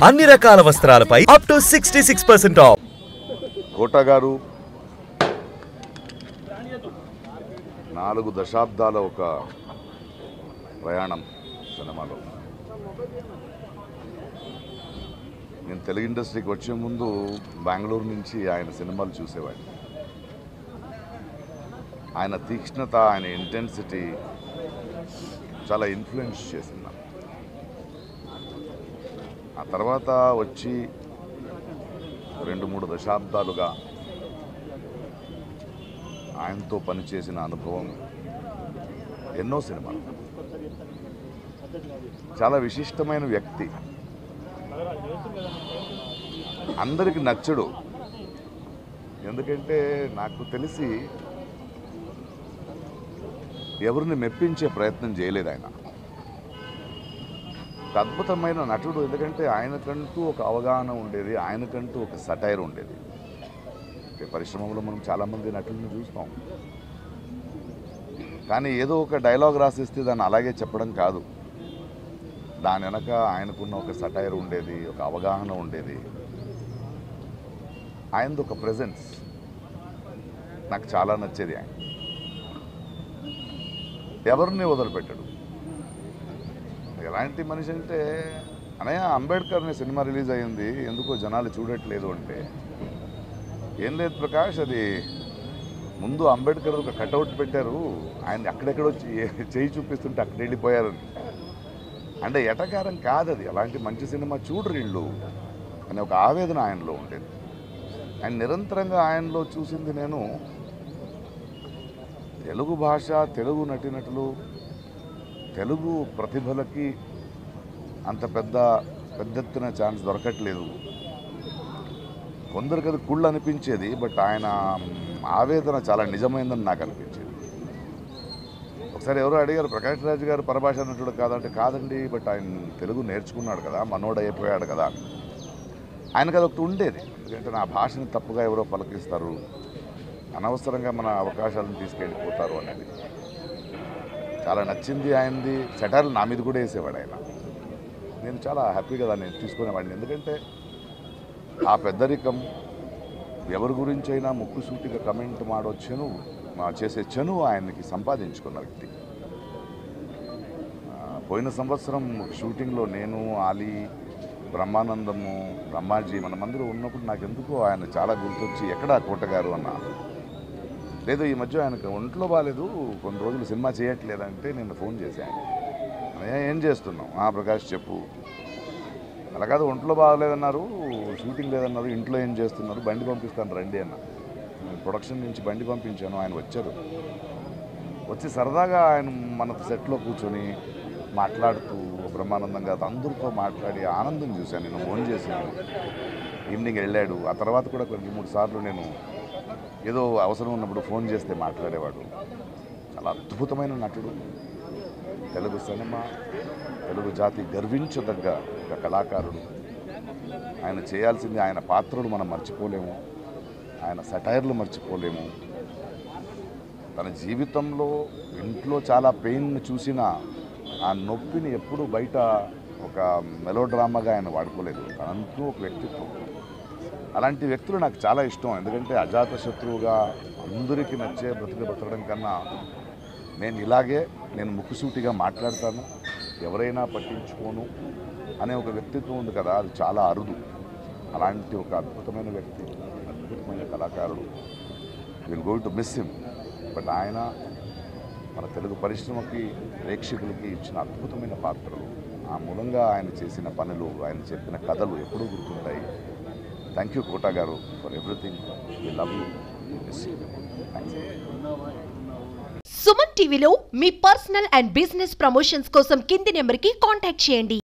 అన్ని రకాల వస్త్రాలపై up to 66% of. కోట గారు 4 దశాబ్దాల ఒక ప్రయాణం సినిమాలో. నేను తెలుగు ఇండస్ట్రీకి వచ్చే ముందు బెంగళూరు నుంచి ఆయన సినిమాలు చూసేవాడిని. ఆయన తీక్ష్ణత, ఆయన ఇంటెన్సిటీ చాలా ఇన్ఫ్లుయెన్స్ చేసింది. ఆ తర్వాత వచ్చి 2-3 దశాబ్దాలుగా ఆయనతో పనిచేసిన అనుభవం, ఎన్నో సినిమాలు. చాలా విశిష్టమైన వ్యక్తి, అందరికి నచ్చడు. ఎందుకంటే నాకు తెలిసి ఎవరిని మెప్పించే ప్రయత్నం చేయలేదు ఆయన. ఒక అద్భుతమైన నటుడు. ఎందుకంటే ఆయనకంటూ ఒక అవగాహన ఉండేది, ఆయనకంటూ ఒక సటైర్ ఉండేది. పరిశ్రమలో మనం చాలామంది నటులను చూస్తాం, కానీ ఏదో ఒక డైలాగ్ రాసిస్తే దాన్ని అలాగే చెప్పడం కాదు. దాని వెనక ఆయనకున్న ఒక సటైర్ ఉండేది, ఒక అవగాహన ఉండేది. ఆయనది ఒక ప్రెజెన్స్ నాకు చాలా నచ్చేది. ఆయన ఎవరిని వదిలిపెట్టాడు. ఎలాంటి మనిషి అంటే, అనయ్య అంబేద్కర్ అనే సినిమా రిలీజ్ అయ్యింది, ఎందుకో జనాలు చూడట్లేదు అంటే, ఏం లేదు ప్రకాష్, అది ముందు అంబేద్కర్ ఒక కటౌట్ పెట్టారు, ఆయన అక్కడెక్కడో చేయి చూపిస్తుంటే అక్కడ వెళ్ళిపోయారు. అంటే ఎటకారం కాదు అది. అలాంటి మంచి సినిమా చూడరు వీళ్ళు అనే ఒక ఆవేదన ఆయనలో ఉండేది. ఆయన నిరంతరంగా ఆయనలో చూసింది నేను, తెలుగు భాష, తెలుగు నటీనటులు, తెలుగు ప్రతిభలకి అంత పెద్ద ఎత్తున ఛాన్స్ దొరకట్లేదు. కొందరికి అది కుళ్ళు అనిపించేది, బట్ ఆయన ఆవేదన చాలా నిజమైందని నాకు అనిపించేది. ఒకసారి ఎవరో అడిగారు, ప్రకాష్ రాజ్ గారు పరభాష నటుడు కాదంటే, కాదండి, బట్ ఆయన తెలుగు నేర్చుకున్నాడు కదా, మనోడు అయిపోయాడు కదా. ఆయనకు అది ఒకటి ఉండేది. ఎందుకంటే నా భాషని తప్పుగా ఎవరో పలకిస్తారు, అనవసరంగా మన అవకాశాలను తీసుకెళ్ళిపోతారు అనేది చాలా నచ్చింది ఆయనది. సెటర్లు నా మీద కూడా వేసేవాడు ఆయన. నేను చాలా హ్యాపీగా దాన్ని తీసుకునేవాడిని. ఎందుకంటే ఆ పెద్దరికం, ఎవరి గురించి అయినా ముక్కుసూటిగా కమెంట్ మాడొచ్చును, చేసే చను ఆయనకి సంపాదించుకున్న వ్యక్తి. పోయిన సంవత్సరం షూటింగ్లో నేను, ఆలీ, బ్రహ్మానందము, బ్రహ్మాజీ మనమందరూ ఉన్నప్పుడు నాకెందుకో ఆయన చాలా గుర్తొచ్చి, ఎక్కడా కోట గారు అన్న. లేదు, ఈ మధ్య ఆయనకు ఒంట్లో బాగాలేదు, కొన్ని రోజులు సినిమా చేయట్లేదంటే నేను ఫోన్ చేశాను. ఏం చేస్తున్నావు? ప్రకాష్ చెప్పు. అలా కాదు, ఒంట్లో బాగాలేదన్నారు, షూటింగ్ లేదన్నారు, ఇంట్లో ఏం చేస్తున్నారు, బండి పంపిస్తాను రండి అన్న. ప్రొడక్షన్ నుంచి బండి పంపించాను, ఆయన వచ్చారు. వచ్చి సరదాగా ఆయన మన సెట్లో కూర్చొని మాట్లాడుతూ బ్రహ్మానందంగా అందరితో మాట్లాడి ఆనందం చూశాను. నేను ఫోన్ చేశాను, ఈవినింగ్ వెళ్ళాడు. ఆ తర్వాత కూడా 2-3 సార్లు నేను ఏదో అవసరం ఉన్నప్పుడు ఫోన్ చేస్తే మాట్లాడేవాడు. చాలా అద్భుతమైన నటుడు. తెలుగు సినిమా, తెలుగు జాతి గర్వించదగ్గ ఒక కళాకారుడు. ఆయన చేయాల్సింది, ఆయన పాత్రలు మనం మర్చిపోలేము, ఆయన సెటైర్లు మర్చిపోలేము. తన జీవితంలో ఇంట్లో చాలా పెయిన్ చూసిన ఆ నొప్పిని ఎప్పుడూ బయట ఒక మెలోడ్రామాగా ఆయన వాడుకోలేదు. తనంటూ ఒక వ్యక్తిత్వం. అలాంటి వ్యక్తులు నాకు చాలా ఇష్టం. ఎందుకంటే అజాత శత్రువుగా అందరికీ నచ్చే బ్రతకడం కన్నా నేను ముక్కుసూటిగా మాట్లాడతాను, ఎవరైనా పట్టించుకోను అనే ఒక వ్యక్తిత్వం ఉంది కదా, అది చాలా అరుదు. అలాంటి ఒక అద్భుతమైన వ్యక్తి, అద్భుతమైన కళాకారుడు. Will going to miss him. But ఆయన మన తెలుగు పరిశ్రమకి, ప్రేక్షకులకి ఇచ్చిన అద్భుతమైన పాత్రలు, ఆ మూలంగా ఆయన చేసిన పనులు, ఆయన చెప్పిన కథలు ఎప్పుడూ గుర్తుంటాయి. Thank you Kota garu for everything. We love you, miss you. Thanks. Suman టీవీలో మీ పర్సనల్ అండ్ బిజినెస్ ప్రమోషన్స్ కోసం కింది నెంబర్కి కాంటాక్ట్ చేయండి.